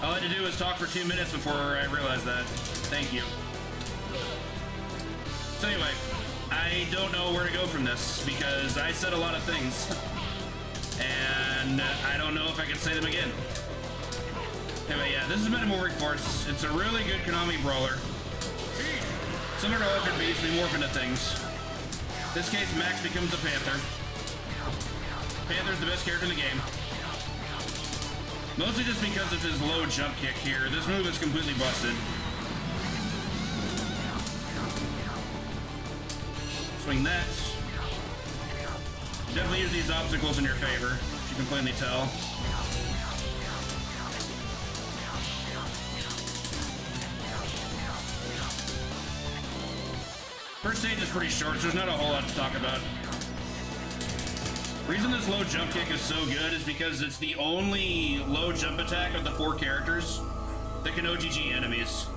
All I had to do was talk for 2 minutes before I realized that. Thank you. So anyway, I don't know where to go from this because I said a lot of things. And I don't know if I can say them again. Anyway, yeah, this is Metamorphic Force. It's a really good Konami brawler. Similar to Altered Beast, we morph into things. In this case, Max becomes a Panther. Panther's the best character in the game. Mostly just because of his low jump kick here. This move is completely busted. Swing that. Definitely use these obstacles in your favor, as you can plainly tell. First stage is pretty short, so there's not a whole lot to talk about. The reason this low jump kick is so good is because it's the only low jump attack of the 4 characters that can OGG enemies.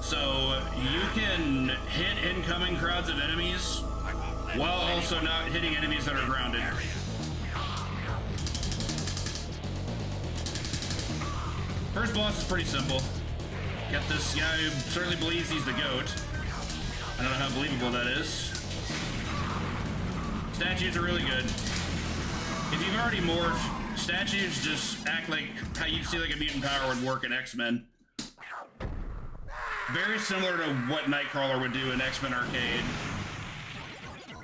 So you can hit incoming crowds of enemies while also not hitting enemies that are grounded. First boss is pretty simple. Got this guy who certainly believes he's the GOAT. I don't know how believable that is. Statues are really good. If you've already morphed, statues just act like how you'd see like a mutant power would work in X-Men. Very similar to what Nightcrawler would do in X-Men Arcade.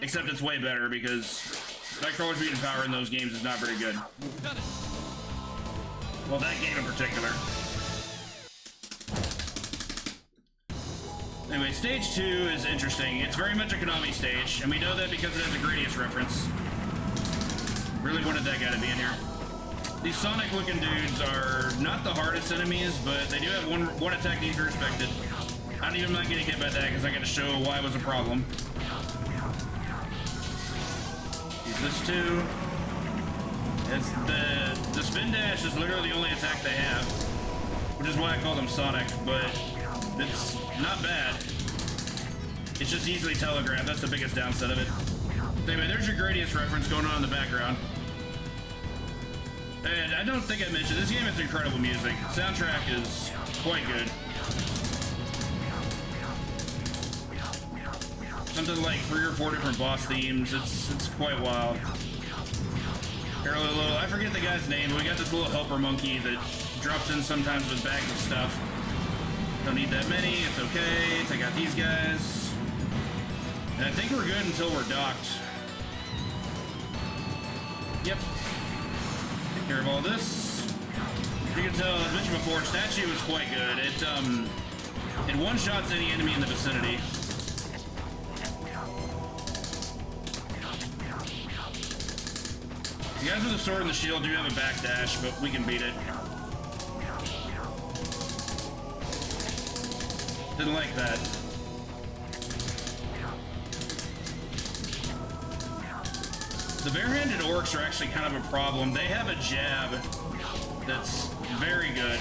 Except it's way better because Nightcrawler's mutant power in those games is not very good. Well, that game in particular. Anyway, stage 2 is interesting. It's very much a Konami stage, and we know that because it has a Gradius reference. Really wanted that guy to be in here. These Sonic-looking dudes are not the hardest enemies, but they do have one attack needs to be respected. I don't even mind getting hit by that because I got to show why it was a problem. Use this too. It's the spin dash is literally the only attack they have, which is why I call them Sonic, but it's not bad. It's just easily telegraphed. That's the biggest downside of it. Anyway, there's your Gradius reference going on in the background. And I don't think I mentioned, this game has incredible music. The soundtrack is quite good. Something like 3 or 4 different boss themes. It's quite wild. I forget the guy's name, but we got this little helper monkey that drops in sometimes with bags of stuff. Don't need that many, it's okay. Take out these guys. And I think we're good until we're docked. Yep. Take care of all this. You can tell, as mentioned before, statue is quite good. It one-shots any enemy in the vicinity. The guys with the sword and the shield do have a backdash, but we can beat it. Didn't like that. The barehanded orcs are actually kind of a problem. They have a jab that's very good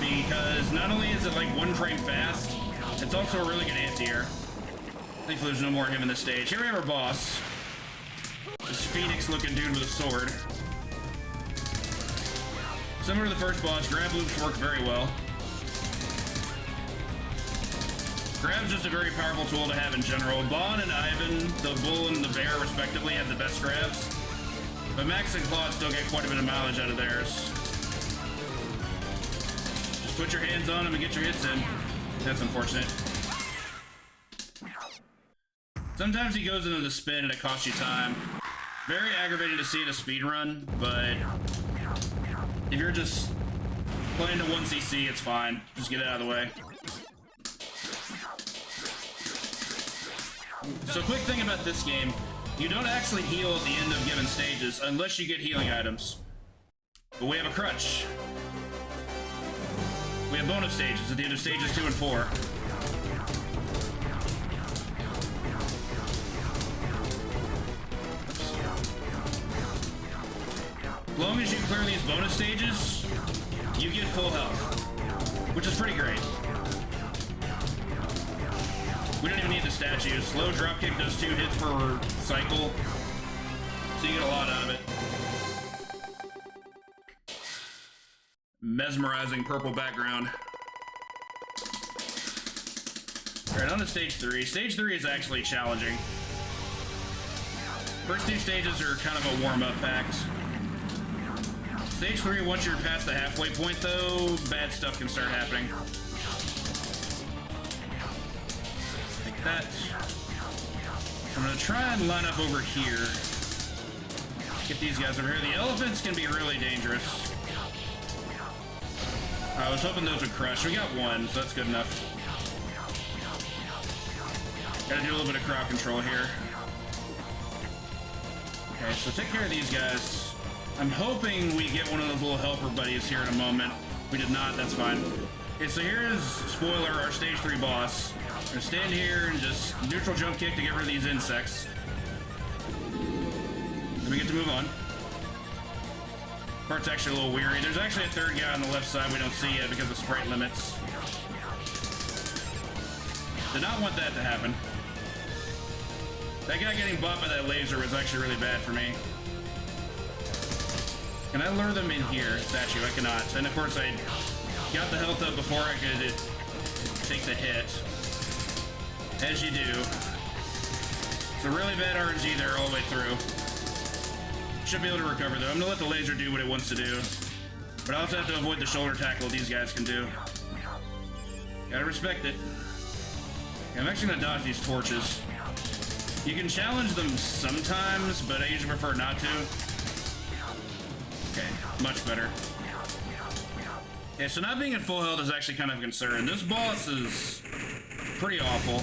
because not only is it like 1 frame fast, it's also a really good anti-air. Thankfully there's no more of him in this stage. Here we have our boss. This phoenix looking dude with a sword. Similar to the first boss, grab loops work very well. Grab's just a very powerful tool to have in general. Bon and Ivan, the bull and the bear respectively, have the best grabs. But Max and Claude still get quite a bit of mileage out of theirs. Just put your hands on them and get your hits in. That's unfortunate. Sometimes he goes into the spin and it costs you time. Very aggravating to see in a speed run, but if you're just playing to 1cc, it's fine. Just get it out of the way. So quick thing about this game, you don't actually heal at the end of given stages unless you get healing items. But we have a crutch. We have bonus stages at the end of stages 2 and 4. As long as you clear these bonus stages, you get full health, which is pretty great. We don't even need the statues. Slow dropkick does 2 hits per cycle, so you get a lot out of it. Mesmerizing purple background. Alright, on to stage 3. Stage 3 is actually challenging. First 2 stages are kind of a warm-up act. Stage 3, once you're past the halfway point though, bad stuff can start happening. Like that. I'm gonna try and line up over here. Get these guys over here. The elephants can be really dangerous. I was hoping those would crush. We got one, so that's good enough. Gotta do a little bit of crowd control here. Okay, so take care of these guys. I'm hoping we get one of those little helper buddies here in a moment. We did not, that's fine. Okay, so here is, spoiler, our stage 3 boss. I'm gonna stand here and just neutral jump kick to get rid of these insects. Then we get to move on. Part's actually a little weary. There's actually a third guy on the left side we don't see yet because of sprite limits. Did not want that to happen. That guy getting bumped by that laser was actually really bad for me. Can I lure them in here? Statue, I cannot. And of course I got the health up before I could take the hit. As you do. So really bad RNG there all the way through. Should be able to recover though. I'm gonna let the laser do what it wants to do. But I also have to avoid the shoulder tackle these guys can do. Gotta respect it. Okay, I'm actually gonna dodge these torches. You can challenge them sometimes, but I usually prefer not to. Okay, much better. Okay, so not being at full health is actually kind of a concern. This boss is pretty awful.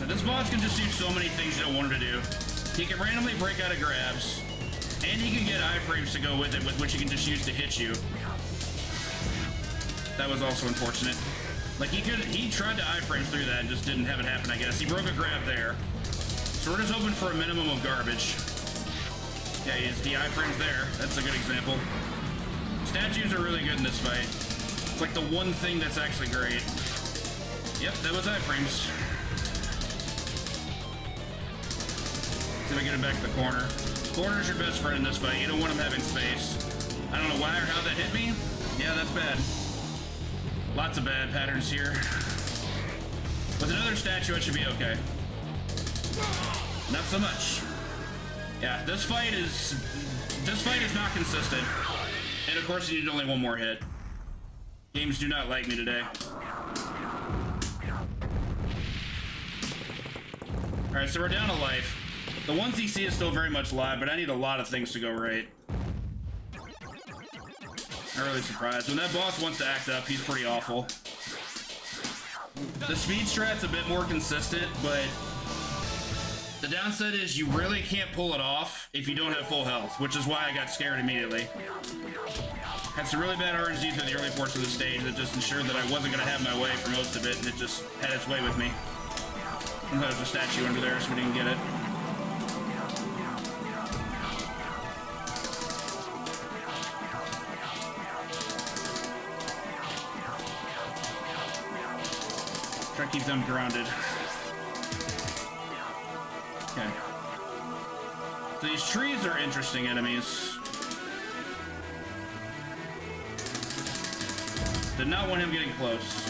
This boss can just do so many things you don't want him to do. He can randomly break out of grabs, and he can get iframes to go with it, with which he can just use to hit you. That was also unfortunate. Like, he tried to iframes through that and just didn't have it happen, I guess. He broke a grab there. So we're just hoping for a minimum of garbage. Yeah, he iframes there. That's a good example. Statues are really good in this fight. It's like the one thing that's actually great. Yep, that was iframes. See if I get him back to the corner. Corner's your best friend in this fight. You don't want him having space. I don't know why or how that hit me. Yeah, that's bad. Lots of bad patterns here. With another statue, it should be okay. Not so much. Yeah, this fight is not consistent. And of course, you need only one more hit. Games do not like me today. Alright, so we're down a life. The 1cc is still very much live, but I need a lot of things to go right. I'm really surprised. When that boss wants to act up, he's pretty awful. The speed strat's a bit more consistent, but the downside is you really can't pull it off if you don't have full health, which is why I got scared immediately. Had some really bad RNG through the early portion of the stage that just ensured that I wasn't going to have my way for most of it, and it just had its way with me. I thought there was a statue under there, so we didn't get it. Try to keep them grounded. Okay. These trees are interesting enemies. Did not want him getting close.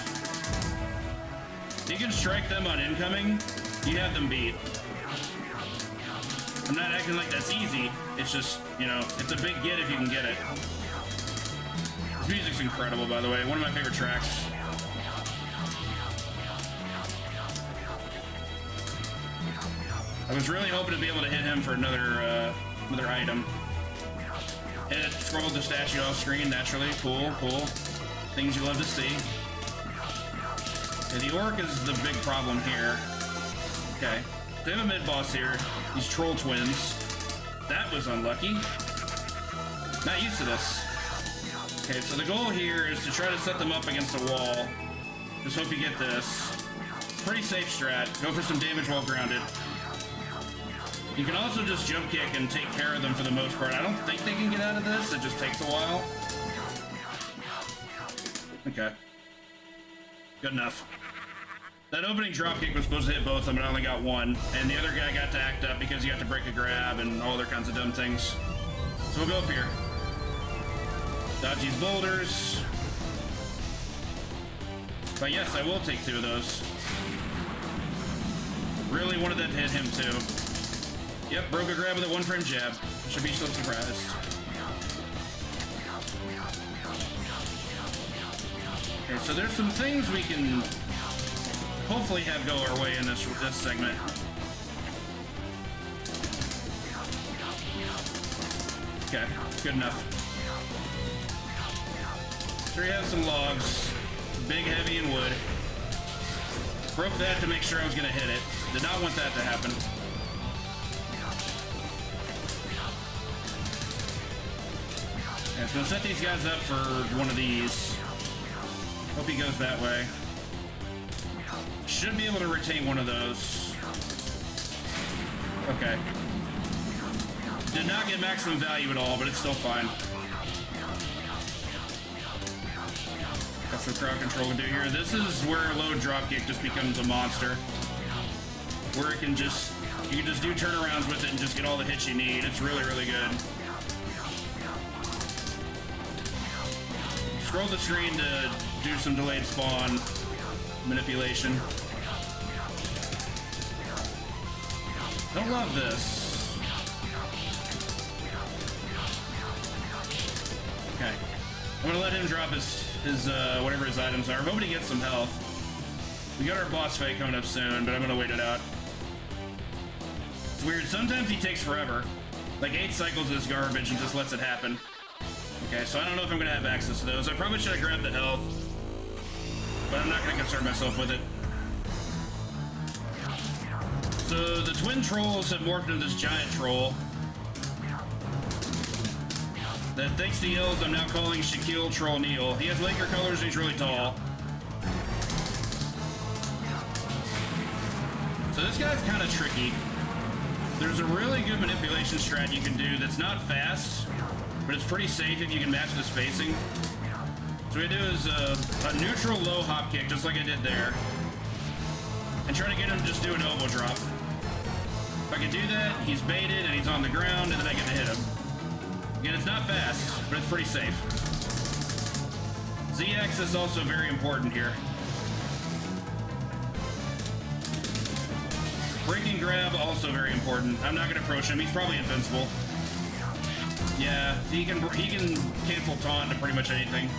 You can strike them on incoming, you have them beat. I'm not acting like that's easy, it's just, you know, it's a big get if you can get it. This music's incredible, by the way, one of my favorite tracks. I was really hoping to be able to hit him for another item. And it scrolled the statue off screen, naturally. Cool, cool. Things you love to see. Okay, the orc is the big problem here. Okay, they have a mid-boss here. These troll twins. That was unlucky. Not used to this. Okay, so the goal here is to try to set them up against a wall. Just hope you get this. Pretty safe strat. Go for some damage while grounded. You can also just jump kick and take care of them for the most part. I don't think they can get out of this. It just takes a while. Okay. Good enough. That opening dropkick was supposed to hit both of them, but I only got one. And the other guy got to act up because you have to break a grab and all other kinds of dumb things. So we'll go up here. Dodge these boulders. But yes, I will take two of those. Really wanted that to hit him too. Yep, broke a grab with a one-frame jab. Should be so surprised. Okay, so there's some things we can hopefully have go our way in this segment. Okay, good enough. So we have some logs, big, heavy, and wood. Broke that to make sure I was gonna hit it. Did not want that to happen. Yeah, so we'll set these guys up for one of these. Hope he goes that way. Should be able to retain one of those. Okay. Did not get maximum value at all, but it's still fine. That's what crowd control can do here. This is where low dropkick just becomes a monster. Where it can just, you can just do turnarounds with it and just get all the hits you need. It's really, really good. Scroll the screen to do some delayed spawn manipulation. Don't love this. Okay. I'm gonna let him drop his whatever his items are. Hoping he gets some health. We got our boss fight coming up soon, but I'm gonna wait it out. It's weird, sometimes he takes forever. Like 8 cycles is garbage and just lets it happen. Okay, so I don't know if I'm gonna have access to those. I probably should have grabbed the health, but I'm not gonna concern myself with it. So the twin trolls have morphed into this giant troll that, thanks to yells, I'm now calling Shaquille Troll Neal. He has Laker colors and he's really tall. So this guy's kind of tricky. There's a really good manipulation strat you can do that's not fast, but it's pretty safe if you can match the spacing. So what I do is a neutral low hop kick, just like I did there, and try to get him to just do an elbow drop. If I can do that, he's baited and he's on the ground, and then I get to hit him. Again, it's not fast, but it's pretty safe. ZX is also very important here. Breaking grab, also very important. I'm not going to approach him. He's probably invincible. Yeah, he can cancel taunt to pretty much anything.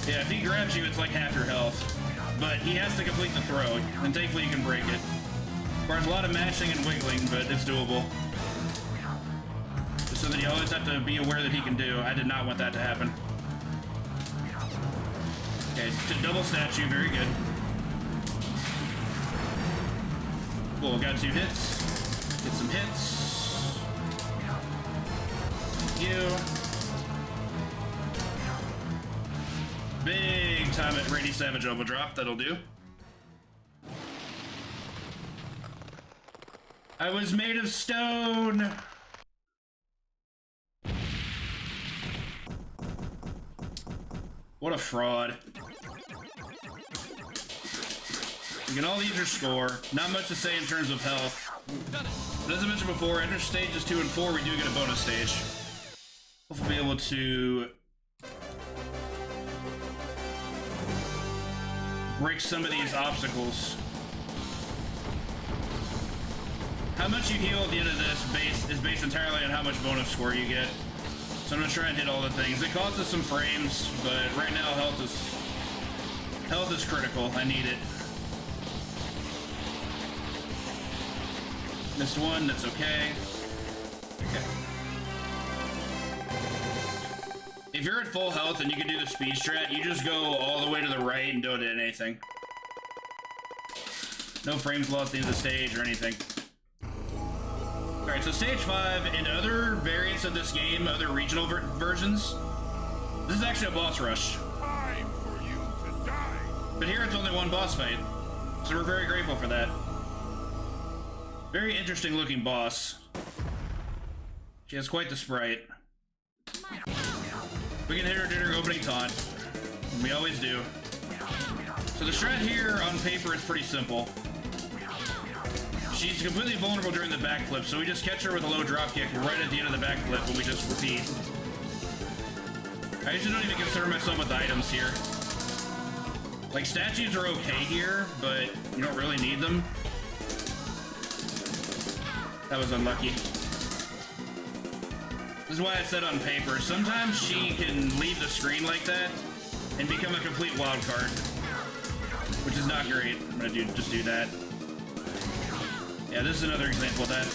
Yeah, if he grabs you, it's like half your health. But he has to complete the throw, and thankfully you can break it. Requires a lot of mashing and wiggling, but it's doable. Just so that you always have to be aware that he can do. I did not want that to happen. Okay, double statue, very good. Cool, got 2 hits. Get some hits. Thank you. Big time at Brady Savage elbow drop, that'll do. I was made of stone. What a fraud. Again, all these are score. Not much to say in terms of health. And as I mentioned before, after stages 2 and 4, we do get a bonus stage. Hopefully be able to break some of these obstacles. How much you heal at the end of this is based entirely on how much bonus score you get. So I'm gonna try and hit all the things. It costs us some frames, but right now health is critical. I need it. Missed one, that's okay. Okay. If you're at full health and you can do the speed strat, you just go all the way to the right and don't hit anything. No frames lost at the end of the stage or anything. Alright, so stage 5, in other variants of this game, other regional versions, this is actually a boss rush. Time for you to die. But here it's only one boss fight, so we're very grateful for that. Very interesting looking boss. She has quite the sprite. We can hit her during her opening taunt. We always do. So the strat here on paper is pretty simple. She's completely vulnerable during the backflip, so we just catch her with a low dropkick right at the end of the backflip when we just repeat. I usually don't even concern myself with items here. Like, statues are okay here, but you don't really need them. That was unlucky. This is why I said on paper, sometimes she can leave the screen like that and become a complete wild card, which is not great. I'm gonna just do that. Yeah, this is another example of that.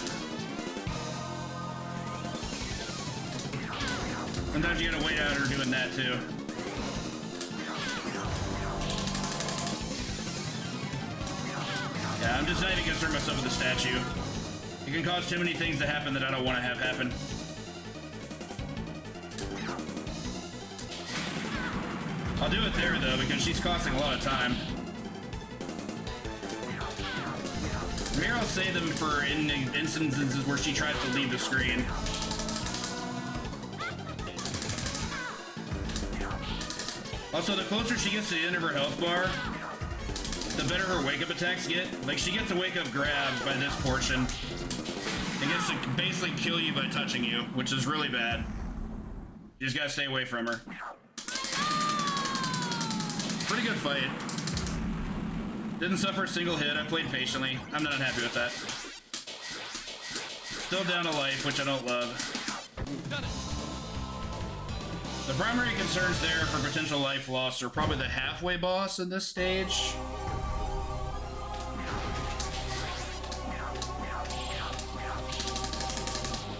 Sometimes you gotta wait out her doing that too. Yeah, I'm just not even concerned myself with the statue. It can cause too many things to happen that I don't want to have happen. I'll do it there though, because she's costing a lot of time. Maybe I'll save them for instances where she tries to leave the screen. Also, the closer she gets to the end of her health bar, the better her wake-up attacks get. Like, she gets a wake-up grab by this portion. It gets to basically kill you by touching you, which is really bad. You just gotta stay away from her. Pretty good fight. Didn't suffer a single hit. I played patiently. I'm not unhappy with that. Still down a life, which I don't love. The primary concerns there for potential life loss are probably the halfway boss in this stage.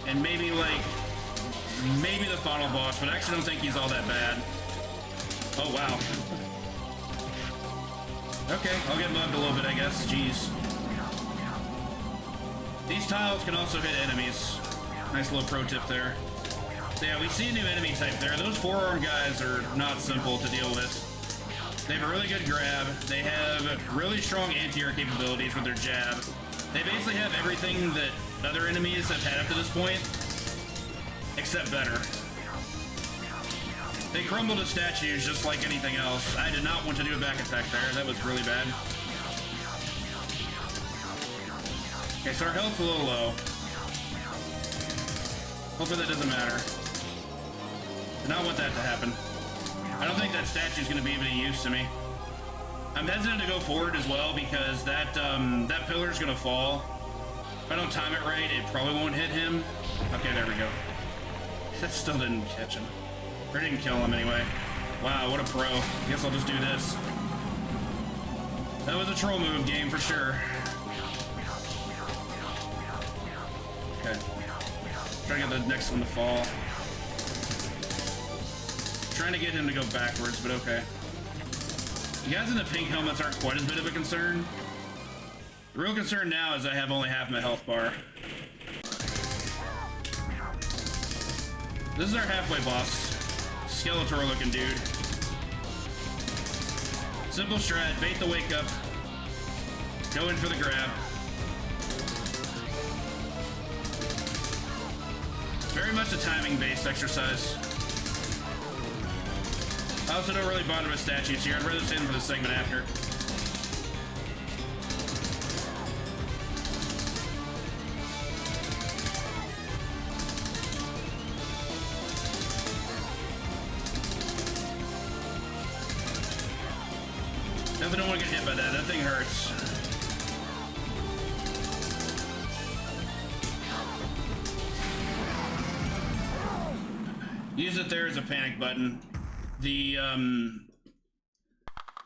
And maybe the final boss, but I actually don't think he's all that bad. Oh, wow. Okay, I'll get mugged a little bit, I guess. Jeez. These tiles can also hit enemies. Nice little pro tip there. So yeah, we see a new enemy type there. Those forearm guys are not simple to deal with. They have a really good grab. They have really strong anti-air capabilities with their jab. They basically have everything that other enemies have had up to this point, except better. They crumble to statues just like anything else. I did not want to do a back attack there. That was really bad. Okay, so our health's a little low. Hopefully that doesn't matter. Did not want that to happen. I don't think that statue's going to be of any use to me. I'm hesitant to go forward as well because that pillar's going to fall. If I don't time it right, it probably won't hit him. Okay, there we go. That still didn't catch him. Or didn't kill him anyway. Wow, what a pro. I guess I'll just do this. That was a troll move game for sure. Okay. Trying to get the next one to fall. Trying to get him to go backwards, but okay. The guys in the pink helmets aren't quite as bit of a concern. The real concern now is I have only half my health bar. This is our halfway boss. Skeletor looking dude. Simple strat, bait the wake up. Go in for the grab. Very much a timing based exercise. I also don't really bother with statues here. I'd rather save them for the segment after. that. That thing hurts. Use it there as a panic button. The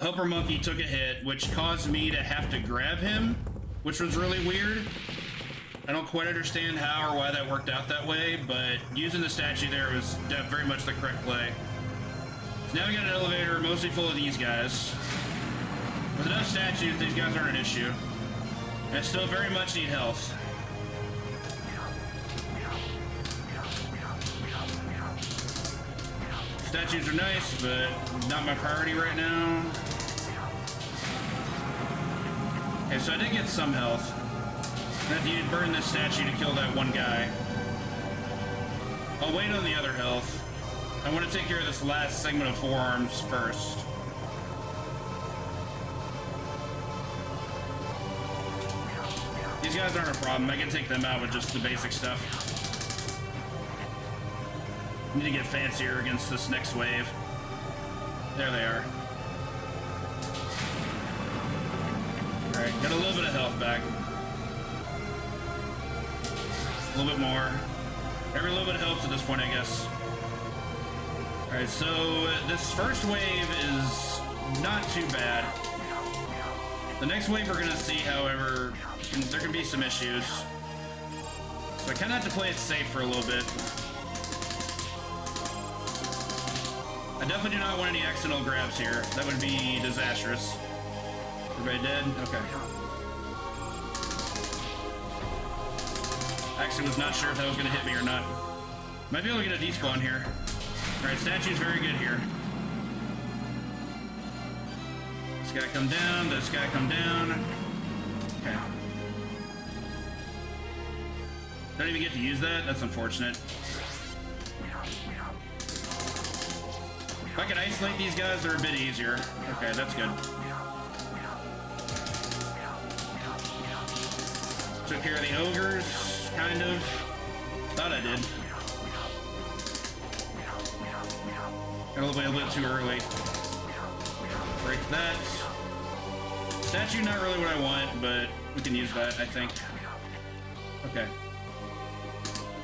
Helper Monkey took a hit, which caused me to have to grab him, which was really weird. I don't quite understand how or why that worked out that way, but using the statue there was very much the correct play. So now we got an elevator mostly full of these guys. With enough statues, these guys aren't an issue. I still very much need health. Statues are nice, but not my priority right now. Okay, so I did get some health. I have to burn this statue to kill that one guy. I'll wait on the other health. I want to take care of this last segment of forearms first. These guys aren't a problem. I can take them out with just the basic stuff. Need to get fancier against this next wave. There they are. Alright, got a little bit of health back. A little bit more. Every little bit helps at this point, I guess. Alright, so this first wave is not too bad. The next wave we're gonna see, however, there can be some issues. So I kinda have to play it safe for a little bit. I definitely do not want any accidental grabs here. That would be disastrous. Everybody dead? Okay. Actually was not sure if that was going to hit me or not. Might be able to get a despawn here. Alright, statue's very good here. This guy come down, this guy come down. Okay. Don't even get to use that? That's unfortunate. If I can isolate these guys, they're a bit easier. Okay, that's good. Took care of the ogres, kind of. Thought I did. Got a little bit too early. Break that. Statue, not really what I want, but we can use that, I think. Okay.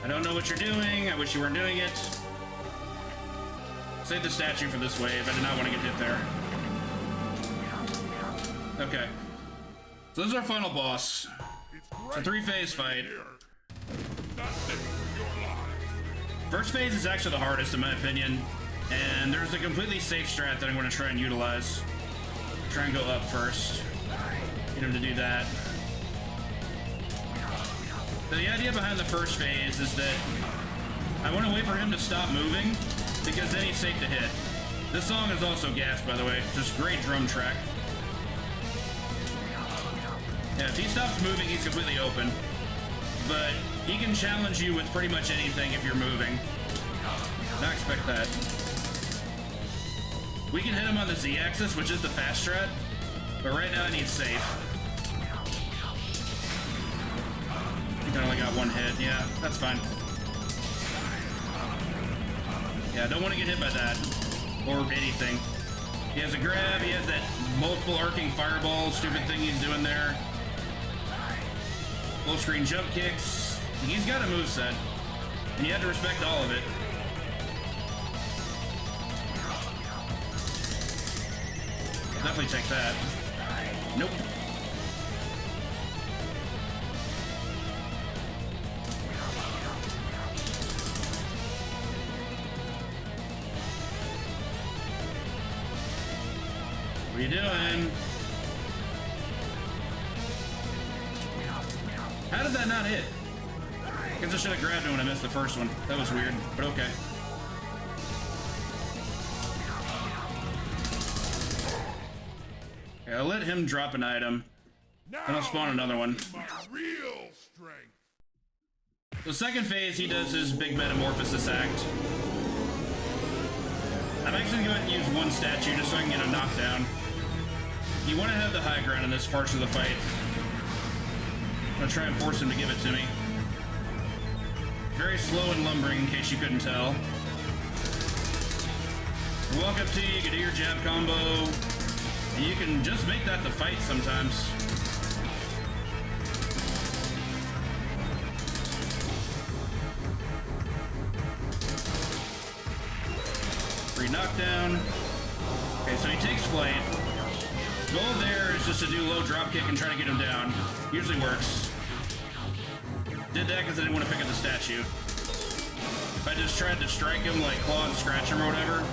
I don't know what you're doing. I wish you weren't doing it. Save the statue for this wave. I did not want to get hit there. Okay. So this is our final boss. It's a 3-phase fight. First phase is actually the hardest in my opinion. And there's a completely safe strat that I'm going to try and utilize. Try and go up first. Get him to do that. So the idea behind the first phase is that I want to wait for him to stop moving, because then he's safe to hit. This song is also gas, by the way. Just great drum track. Yeah, if he stops moving, he's completely open. But he can challenge you with pretty much anything if you're moving. Not expect that. We can hit him on the Z-axis, which is the fast strat. But right now I need safe. I think I only got one hit. Yeah, that's fine. Yeah, I don't want to get hit by that. Or anything. He has a grab, he has that multiple arcing fireball stupid thing he's doing there. Full screen jump kicks. He's got a moveset. And you have to respect all of it. Definitely take that. Nope. What are you doing? How did that not hit? I guess I should have grabbed it when I missed the first one. That was weird, but okay. Okay, I'll let him drop an item, and I'll spawn another one. Real strength. The second phase, he does his big metamorphosis act. I'm actually going to use one statue just so I can get a knockdown. You want to have the high ground in this part of the fight. I'm going to try and force him to give it to me. Very slow and lumbering, in case you couldn't tell. Walk up to you, you can do your jab combo. You can just make that the fight sometimes. Free knockdown. Okay, so he takes flight. Goal there is just to do low drop kick and try to get him down. Usually works. Did that because I didn't want to pick up the statue. If I just tried to strike him, like claw and scratch him or whatever,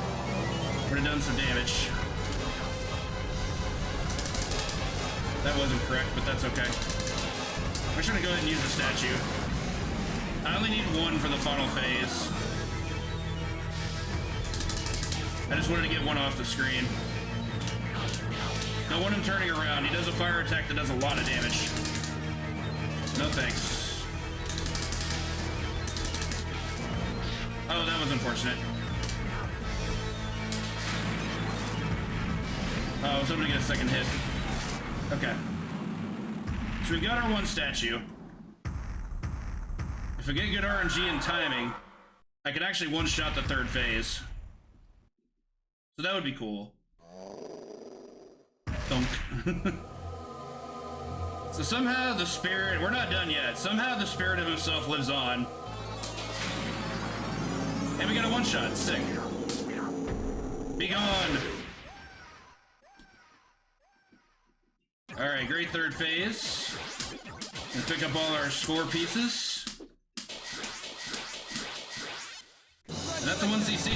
would have done some damage. That wasn't correct, but that's okay. We're just gonna go ahead and use the statue. I only need one for the final phase. I just wanted to get one off the screen. Don't want him turning around. He does a fire attack that does a lot of damage. No thanks. Oh, that was unfortunate. Oh, I was hoping to get a second hit. Okay. So we got our one statue. If I get good RNG and timing, I can actually one-shot the third phase. So that would be cool. Thunk. So somehow the spirit, we're not done yet. Somehow the spirit of himself lives on. And we got a one-shot, sick. Be gone. All right, great third phase. Gonna pick up all our score pieces. And that's a 1cc.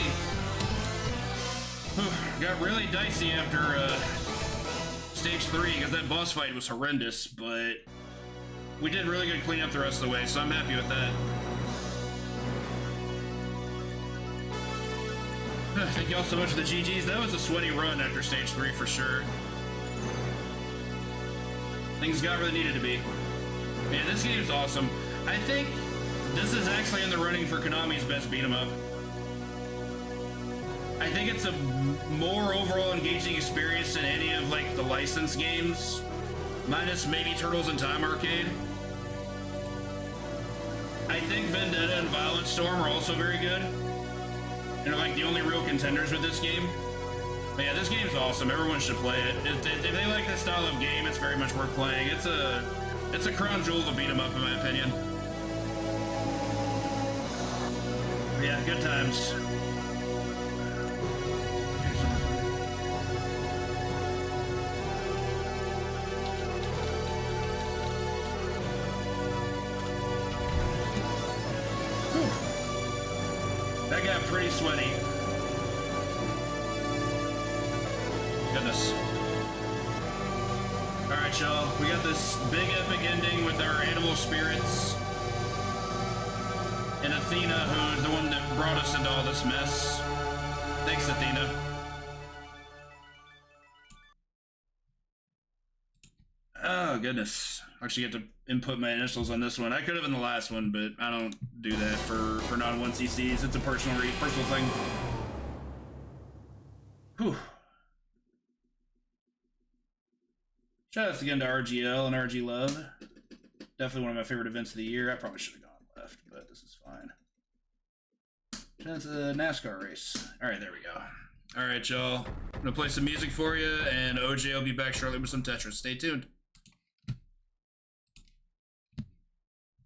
Whew, got really dicey after stage 3 because that boss fight was horrendous, but we did really good cleanup the rest of the way, so I'm happy with that. Thank you all so much for the GGs. That was a sweaty run after stage 3 for sure. Things got where they needed to be. Man, this game's awesome. I think this is actually in the running for Konami's best beat 'em up. I think it's a more overall engaging experience than any of like the licensed games, minus maybe Turtles in Time Arcade. I think Vendetta and Violent Storm are also very good. They're like the only real contenders with this game. But yeah, this game's awesome. Everyone should play it. If they like this style of game, it's very much worth playing. It's a crown jewel to beat 'em up, in my opinion. But yeah, good times. Whew. That got pretty sweaty. Goodness. Alright, y'all. We got this big epic ending with our animal spirits. And Athena, who's the one that brought us into all this mess. Thanks, Athena. Oh, goodness. I actually get to input my initials on this one. I could have in the last one, but I don't do that for non-1cc's. It's a personal thing. Whew. Shout outs again to RGL and RG Love. Definitely one of my favorite events of the year. I probably should have gone left, but this is fine. Shout out to the NASCAR race. All right, there we go. All right, y'all. I'm gonna play some music for you, and OJ will be back shortly with some Tetris. Stay tuned.